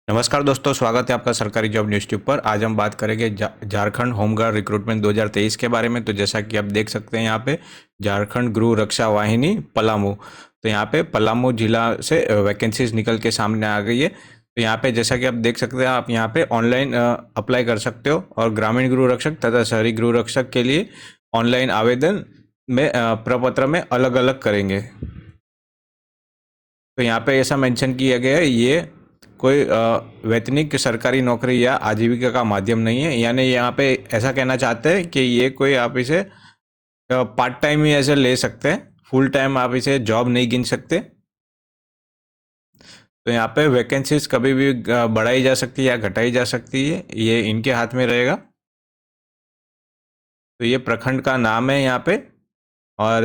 नमस्कार दोस्तों, स्वागत है आपका सरकारी जॉब न्यूज़ ट्यूब पर। आज हम बात करेंगे झारखंड होमगार्ड रिक्रूटमेंट 2023 के बारे में। तो जैसा कि आप देख सकते हैं यहाँ पे झारखंड गृह रक्षा वाहिनी पलामू। तो यहाँ पे पलामू जिला से वैकेंसीज निकल के सामने आ गई है। तो यहाँ पे जैसा कि आप देख सकते हैं, आप यहाँ पे ऑनलाइन अप्लाई कर सकते हो और ग्रामीण गृह रक्षक तथा शहरी गृह रक्षक के लिए ऑनलाइन आवेदन में प्रपत्र में अलग अलग करेंगे। तो यहाँ पे ऐसा मेंशन किया गया है, ये कोई वैतनिक सरकारी नौकरी या आजीविका का माध्यम नहीं है। यानी यहाँ पे ऐसा कहना चाहते हैं कि ये कोई आप इसे पार्ट टाइम ही ऐसे ले सकते हैं, फुल टाइम आप इसे जॉब नहीं गिन सकते। तो यहाँ पे वैकेंसीज कभी भी बढ़ाई जा सकती है या घटाई जा सकती है, ये इनके हाथ में रहेगा। तो ये प्रखंड का नाम है यहाँ पे, और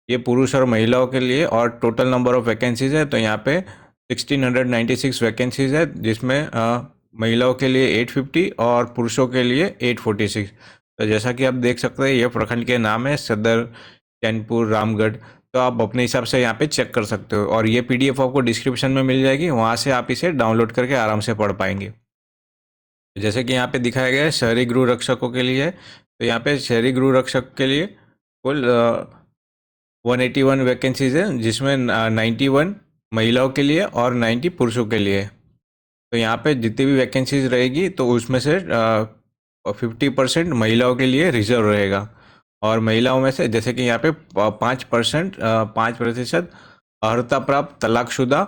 ये पुरुष और महिलाओं के लिए, और टोटल नंबर ऑफ वैकेंसीज है तो यहाँ पे 1696 वैकेंसीज है, जिसमें महिलाओं के लिए 850 और पुरुषों के लिए 846। तो जैसा कि आप देख सकते हैं, ये प्रखंड के नाम है सदर, चैनपुर, रामगढ़। तो आप अपने हिसाब से यहाँ पे चेक कर सकते हो, और ये PDF आपको डिस्क्रिप्शन में मिल जाएगी, वहाँ से आप इसे डाउनलोड करके आराम से पढ़ पाएंगे। जैसे कि यहाँ पे दिखाया गया है शहरी गृह रक्षकों के लिए, तो यहाँ पे शहरी गृह रक्षक के लिए कुल 181 वैकेंसीज है, जिसमें 91 महिलाओं के लिए और 90 पुरुषों के लिए। तो यहाँ पे जितनी भी वैकेंसीज रहेगी तो उसमें से 50% महिलाओं के लिए रिजर्व रहेगा। और महिलाओं में से जैसे कि यहाँ पे 5% अर्हता प्राप्त, तलाकशुदा,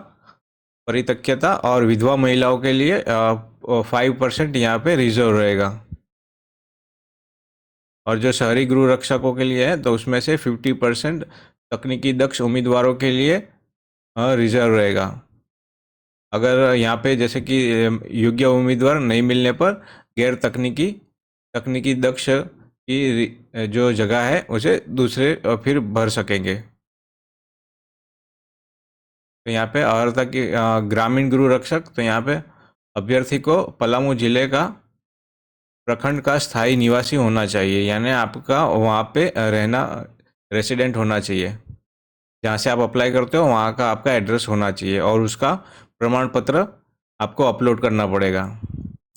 परित्यक्ता और विधवा महिलाओं के लिए 5% यहाँ पे रिजर्व रहेगा। और जो शहरी गृह रक्षकों के लिए है तो उसमें से 50% तकनीकी दक्ष उम्मीदवारों के लिए रिजर्व रहेगा। अगर यहाँ पे जैसे कि योग्य उम्मीदवार नहीं मिलने पर गैर तकनीकी दक्ष की जो जगह है उसे दूसरे फिर भर सकेंगे। तो यहाँ पे अर्हता की ग्रामीण गृह रक्षक, तो यहाँ पे अभ्यर्थी को पलामू जिले का प्रखंड का स्थायी निवासी होना चाहिए, यानी आपका वहाँ पे रहना, रेसिडेंट होना चाहिए। जहाँ से आप अप्लाई करते हो वहाँ का आपका एड्रेस होना चाहिए, और उसका प्रमाण पत्र आपको अपलोड करना पड़ेगा।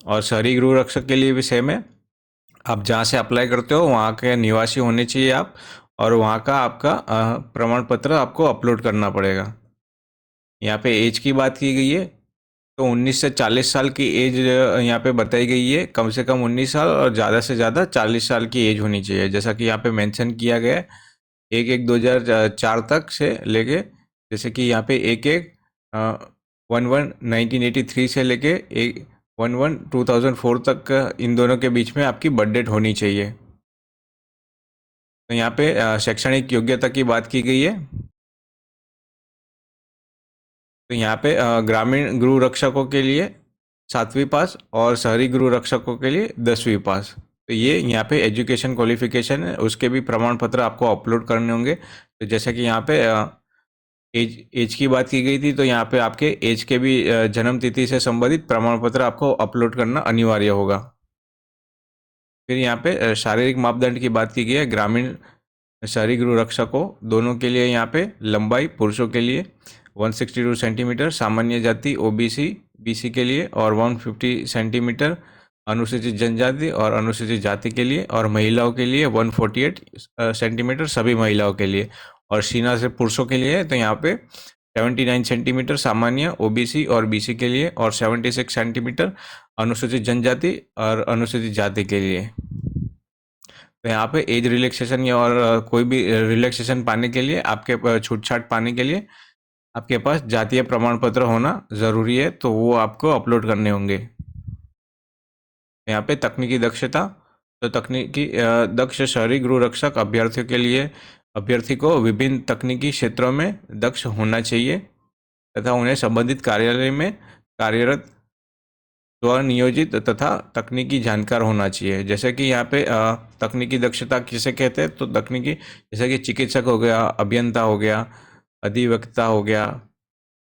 और शहरी गृह रक्षक के लिए भी सेम है, आप जहाँ से अप्लाई करते हो वहाँ के निवासी होने चाहिए आप, और वहाँ का आपका प्रमाण पत्र आपको अपलोड करना पड़ेगा। यहाँ पे एज की बात की गई है, तो 19 से 40 साल की एज यहाँ पे बताई गई है। कम से कम 19 साल और ज़्यादा से ज़्यादा 40 साल की एज होनी चाहिए, जैसा कि यहाँ पे मेंशन किया गया है। 1/1/2004 तक से लेके, जैसे कि यहाँ पे 1/1/1983 से लेके 1/1/2004 तक इन दोनों के बीच में आपकी बर्थ डेट होनी चाहिए। तो यहाँ पे शैक्षणिक योग्यता की बात की गई है। तो यहाँ पे ग्रामीण गृह रक्षकों के लिए 7वीं पास और शहरी गृह रक्षकों के लिए 10वीं पास। तो ये यहाँ पे एजुकेशन क्वालिफिकेशन है, उसके भी प्रमाण पत्र आपको अपलोड करने होंगे। तो जैसे कि यहाँ पे एज की बात की गई थी, तो यहाँ पे आपके एज के भी जन्म तिथि से संबंधित प्रमाण पत्र आपको अपलोड करना अनिवार्य होगा। फिर यहाँ पे शारीरिक मापदंड की बात की गई है। ग्रामीण शहरी गृह रक्षकों दोनों के लिए यहाँ पे लंबाई पुरुषों के लिए 162 सेंटीमीटर, सामान्य जाति OBC BC के लिए, और 150 सेंटीमीटर अनुसूचित जनजाति और अनुसूचित जाति के लिए, और महिलाओं के लिए 148 सेंटीमीटर सभी महिलाओं के लिए। और सीना से पुरुषों के लिए तो यहाँ पे 79 सेंटीमीटर सामान्य OBC और BC के लिए, और 76 सेंटीमीटर अनुसूचित जनजाति और अनुसूचित जाति के लिए। तो यहाँ पे एज रिलैक्सेशन या और कोई भी रिलैक्सेशन पाने के लिए, आपके छूट छाट पाने के लिए आपके पास जातीय प्रमाण पत्र होना ज़रूरी है, तो वो आपको अपलोड करने होंगे। यहाँ पे तकनीकी दक्षता, तो तकनीकी दक्ष शहरी गृह रक्षक अभ्यर्थियों के लिए अभ्यर्थी को विभिन्न तकनीकी क्षेत्रों में दक्ष होना चाहिए तथा उन्हें संबंधित कार्यालय में कार्यरत स्वनियोजित तथा तकनीकी जानकार होना चाहिए। जैसे कि यहाँ पे तकनीकी दक्षता किसे कहते हैं, तो तकनीकी जैसे कि चिकित्सक हो गया, अभियंता हो गया, अधिवक्ता हो गया,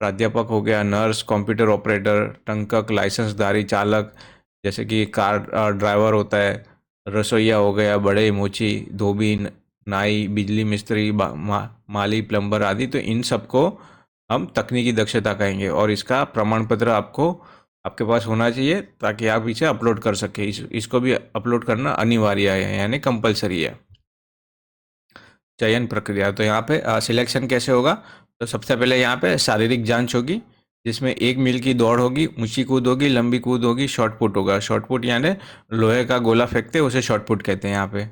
प्राध्यापक हो गया, नर्स, कंप्यूटर ऑपरेटर, टंकक, लाइसेंसधारी चालक, जैसे कि कार ड्राइवर होता है, रसोईया हो गया, बड़े मोची, धोबी, नाई, बिजली मिस्त्री, माली, प्लम्बर आदि। तो इन सबको हम तकनीकी दक्षता कहेंगे, और इसका प्रमाण पत्र आपको आपके पास होना चाहिए ताकि आप इसे अपलोड कर सके। इसको भी अपलोड करना अनिवार्य है, यानी कंपलसरी है। चयन प्रक्रिया, तो यहाँ पे सिलेक्शन कैसे होगा? तो सबसे पहले यहाँ पे शारीरिक जांच होगी, जिसमें 1 मील की दौड़ होगी, ऊंची कूद होगी, लंबी कूद होगी, शॉर्ट पुट होगा। शॉर्ट पुट यानी लोहे का गोला फेंकते हैं, उसे शॉर्ट पुट कहते हैं यहाँ पे।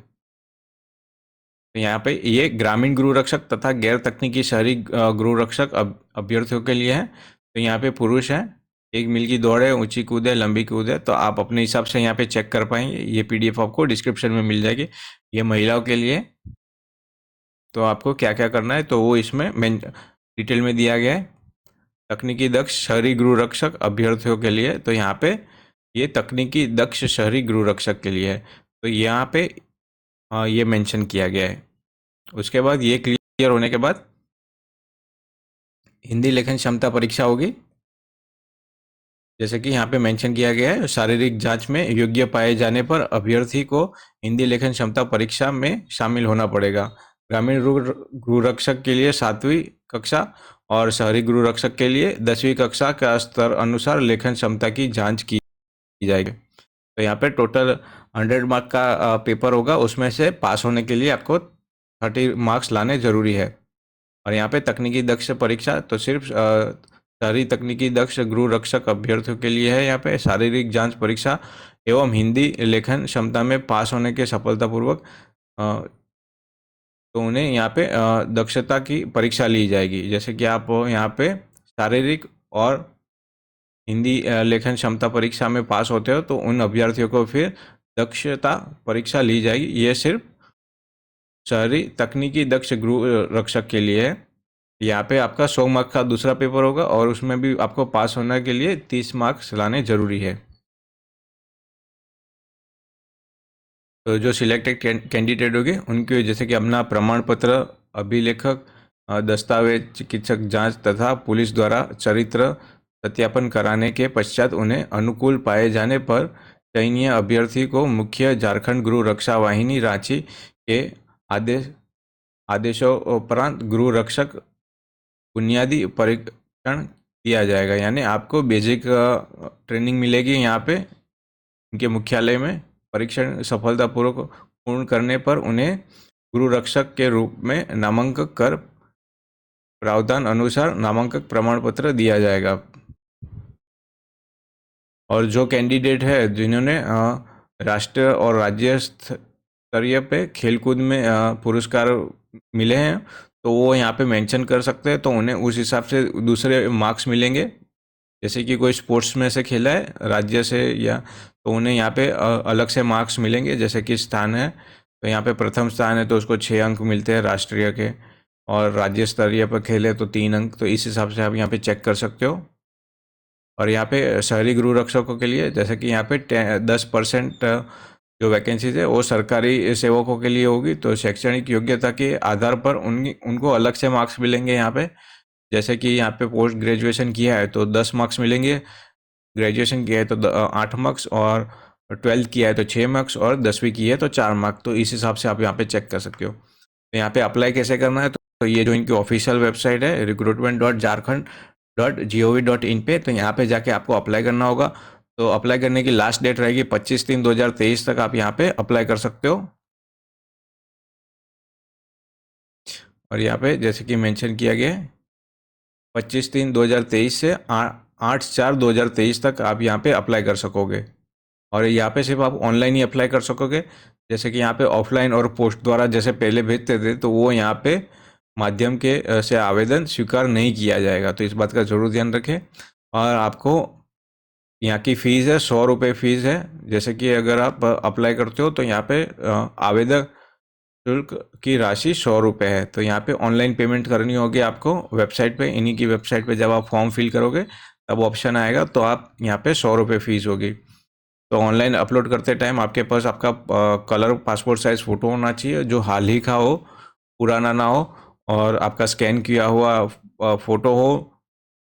तो यहाँ पे ये ग्रामीण गृह रक्षक तथा गैर तकनीकी शहरी गृह रक्षक अभ्यर्थियों के लिए है। तो यहाँ पे पुरुष है, 1 मील की दौड़ है, ऊंची कूद है, लंबी कूद है, तो आप अपने हिसाब से यहाँ पे चेक कर पाएंगे। ये पीडीएफ आपको डिस्क्रिप्शन में मिल जाएगी। ये महिलाओं के लिए, तो आपको क्या क्या करना है तो वो इसमें मेन डिटेल में दिया गया है। तकनीकी दक्ष शहरी गृह रक्षक अभ्यर्थियों के लिए, तो यहाँ पे ये तकनीकी दक्ष शहरी गृह रक्षक के लिए है, तो यहाँ पे ये मेंशन किया गया है। उसके बाद ये क्लियर होने के बाद हिंदी लेखन क्षमता परीक्षा होगी। जैसे कि यहाँ पे मेंशन किया गया है, शारीरिक जांच में योग्य पाए जाने पर अभ्यर्थी को हिंदी लेखन क्षमता परीक्षा में शामिल होना पड़ेगा। ग्रामीण गृह रक्षक के लिए 7वीं कक्षा और शहरी गृह रक्षक के लिए 10वीं कक्षा का स्तर अनुसार लेखन क्षमता की जांच की जाएगी। तो यहाँ पे टोटल 100 मार्क का पेपर होगा, उसमें से पास होने के लिए आपको 30 मार्क्स लाने जरूरी है। और यहाँ पे तकनीकी दक्ष परीक्षा तो सिर्फ शहरी तकनीकी दक्ष गृह रक्षक अभ्यर्थियों के लिए है। यहाँ पे शारीरिक जांच परीक्षा एवं हिंदी लेखन क्षमता में पास होने के सफलतापूर्वक तो उन्हें यहाँ पे दक्षता की परीक्षा ली जाएगी। जैसे कि आप यहाँ पे शारीरिक और हिंदी लेखन क्षमता परीक्षा में पास होते हो तो उन अभ्यर्थियों को फिर दक्षता परीक्षा ली जाएगी। ये सिर्फ शहरी तकनीकी दक्ष गृह रक्षक के लिए है। यहाँ पे आपका 100 मार्क्स का दूसरा पेपर होगा और उसमें भी आपको पास होने के लिए 30 मार्क्स लाने जरूरी है। तो जो सिलेक्टेड कैंडिडेट होंगे उनके जैसे कि अपना प्रमाण पत्र, अभिलेखक, दस्तावेज, चिकित्सक जांच तथा पुलिस द्वारा चरित्र सत्यापन कराने के पश्चात उन्हें अनुकूल पाए जाने पर चयनीय अभ्यर्थी को मुख्य झारखंड गृह रक्षा वाहिनी रांची के आदेशों उपरांत गृह रक्षक बुनियादी परीक्षण किया जाएगा। यानी आपको बेसिक ट्रेनिंग मिलेगी यहाँ पे उनके मुख्यालय में। परीक्षण सफलतापूर्वक पूर्ण करने पर उन्हें गृह रक्षक के रूप में नामांकन कर प्रावधान अनुसार नामांकन प्रमाण पत्र दिया जाएगा। और जो कैंडिडेट है जिन्होंने राष्ट्रीय और राज्य स्तरीय पे खेलकूद में पुरस्कार मिले हैं तो वो यहाँ पे मेंशन कर सकते हैं, तो उन्हें उस हिसाब से दूसरे मार्क्स मिलेंगे। जैसे कि कोई स्पोर्ट्स में से खेला है राज्य से या, तो उन्हें यहाँ पे अलग से मार्क्स मिलेंगे। जैसे कि स्थान है तो यहाँ पे प्रथम स्थान है तो उसको 6 अंक मिलते हैं राष्ट्रीय के, और राज्य स्तरीय पर खेले तो 3 अंक। तो इस हिसाब से आप यहाँ पे चेक कर सकते हो। और यहाँ पे शहरी गृह रक्षकों के लिए जैसे कि यहाँ पे 10% जो वैकेंसीज है वो सरकारी सेवकों के लिए होगी। तो शैक्षणिक योग्यता के आधार पर उनको अलग से मार्क्स मिलेंगे यहाँ पे। जैसे कि यहाँ पे पोस्ट ग्रेजुएशन किया है तो 10 मार्क्स मिलेंगे, ग्रेजुएशन किया है तो 8 मार्क्स, और 12th किया है तो 6 मार्क्स, और 10वीं की है तो 4 मार्क्स। तो इस हिसाब से आप यहाँ पे चेक कर सकते हो। तो यहाँ पे अप्लाई कैसे करना है, तो ये जो इनकी ऑफिशियल वेबसाइट है recruitment.jharkhand.gov.in पे, तो यहाँ पे जाके आपको अप्लाई करना होगा। तो अप्लाई करने की लास्ट डेट रहेगी 25/3/2023 तक आप यहाँ पे अप्लाई कर सकते हो। और यहाँ पे जैसे कि मेंशन किया गया है 25/3/2023 से 8/4/2023 तक आप यहाँ पे अप्लाई कर सकोगे। और यहाँ पे सिर्फ आप ऑनलाइन ही अप्लाई कर सकोगे। जैसे कि यहाँ पे ऑफलाइन और पोस्ट द्वारा जैसे पहले भेजते थे तो वो यहाँ पे माध्यम के से आवेदन स्वीकार नहीं किया जाएगा, तो इस बात का जरूर ध्यान रखें। और आपको यहाँ की फ़ीस है 100 रुपये फ़ीस है। जैसे कि अगर आप अप्लाई करते हो तो यहाँ पे आवेदन शुल्क की राशि 100 रुपये है। तो यहाँ पे ऑनलाइन पेमेंट करनी होगी आपको वेबसाइट पे। इन्हीं की वेबसाइट पे जब आप फॉर्म फिल करोगे तब ऑप्शन आएगा, तो आप यहाँ पे 100 रुपये फ़ीस होगी। तो ऑनलाइन अपलोड करते टाइम आपके पास आपका कलर पासपोर्ट साइज़ फ़ोटो होना चाहिए जो हाल ही का हो, पुराना ना हो, और आपका स्कैन किया हुआ फ़ोटो हो,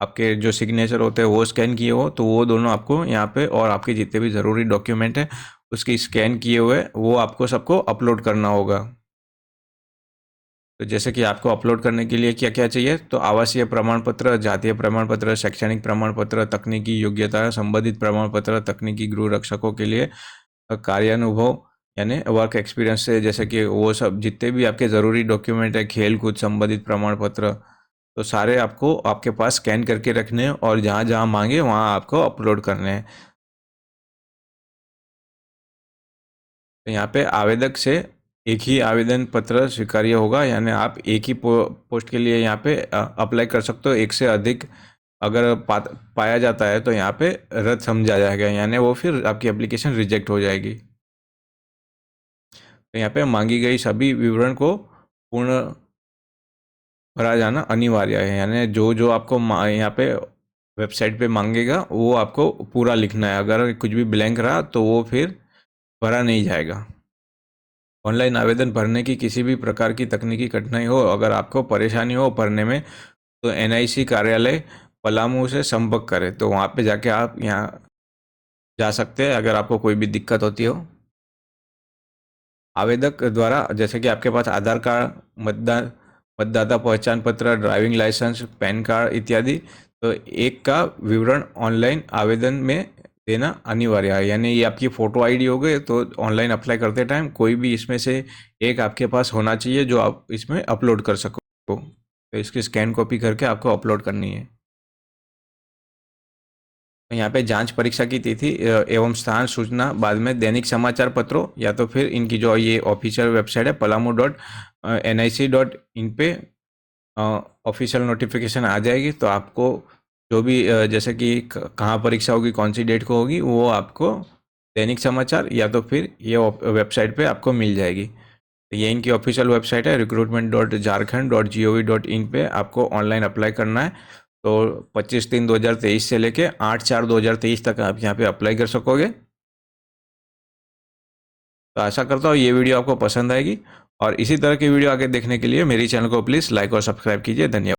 आपके जो सिग्नेचर होते हैं वो स्कैन किए हो, तो वो दोनों आपको यहाँ पे, और आपके जितने भी ज़रूरी डॉक्यूमेंट हैं उसकी स्कैन किए हुए वो आपको सबको अपलोड करना होगा। तो जैसे कि आपको अपलोड करने के लिए क्या क्या चाहिए, तो आवासीय प्रमाण पत्र, जातीय प्रमाण पत्र, शैक्षणिक प्रमाण पत्र, तकनीकी योग्यता, संबंधित प्रमाण पत्र, तकनीकी गृह रक्षकों के लिए कार्यानुभव यानी वर्क एक्सपीरियंस से, जैसे कि वो सब जितने भी आपके ज़रूरी डॉक्यूमेंट है, खेल कूद संबंधित प्रमाण पत्र, तो सारे आपको आपके पास स्कैन करके रखने हैं और जहाँ जहाँ मांगे वहाँ आपको अपलोड करने हैं। तो यहाँ पे आवेदक से एक ही आवेदन पत्र स्वीकार्य होगा, यानी आप एक ही पोस्ट के लिए यहाँ पे अप्लाई कर सकते हो। एक से अधिक अगर पाया जाता है तो यहाँ पे रद्द समझा जाएगा, यानी वो फिर आपकी एप्लीकेशन रिजेक्ट हो जाएगी। तो यहाँ पे मांगी गई सभी विवरण को पूर्ण भरा जाना अनिवार्य है, यानी जो जो आपको यहाँ पे वेबसाइट पे मांगेगा वो आपको पूरा लिखना है। अगर कुछ भी ब्लैंक रहा तो वो फिर भरा नहीं जाएगा। ऑनलाइन आवेदन भरने की किसी भी प्रकार की तकनीकी कठिनाई हो, अगर आपको परेशानी हो भरने में, तो एनआईसी कार्यालय पलामू से संपर्क करें। तो वहाँ पे जाके आप यहाँ जा सकते हैं अगर आपको कोई भी दिक्कत होती हो। आवेदक द्वारा जैसे कि आपके पास आधार कार्ड, मतदाता पहचान पत्र, ड्राइविंग लाइसेंस, पैन कार्ड इत्यादि, तो एक का विवरण ऑनलाइन आवेदन में देना अनिवार्य है। यानी ये आपकी फ़ोटो आईडी हो गई, तो ऑनलाइन अप्लाई करते टाइम कोई भी इसमें से एक आपके पास होना चाहिए जो आप इसमें अपलोड कर सको। तो इसकी स्कैन कॉपी करके आपको अपलोड करनी है। तो यहाँ पे जांच परीक्षा की तिथि एवं स्थान सूचना बाद में दैनिक समाचार पत्रों या तो फिर इनकी जो ये ऑफिशियल वेबसाइट है palamu.nic.in पे ऑफिशियल नोटिफिकेशन आ जाएगी। तो आपको जो भी जैसे कि कहाँ परीक्षा होगी, कौन सी डेट को होगी, वो आपको दैनिक समाचार या तो फिर ये वेबसाइट पे आपको मिल जाएगी। तो ये इनकी ऑफिशियल वेबसाइट है recruitment.jharkhand.gov.in पे आपको ऑनलाइन अप्लाई करना है। तो 25/3/2023 से लेके 8/4/2023 तक आप यहाँ पे अप्लाई कर सकोगे। तो आशा करता हूँ ये वीडियो आपको पसंद आएगी और इसी तरह की वीडियो आगे देखने के लिए मेरी चैनल को प्लीज़ लाइक और सब्सक्राइब कीजिए। धन्यवाद।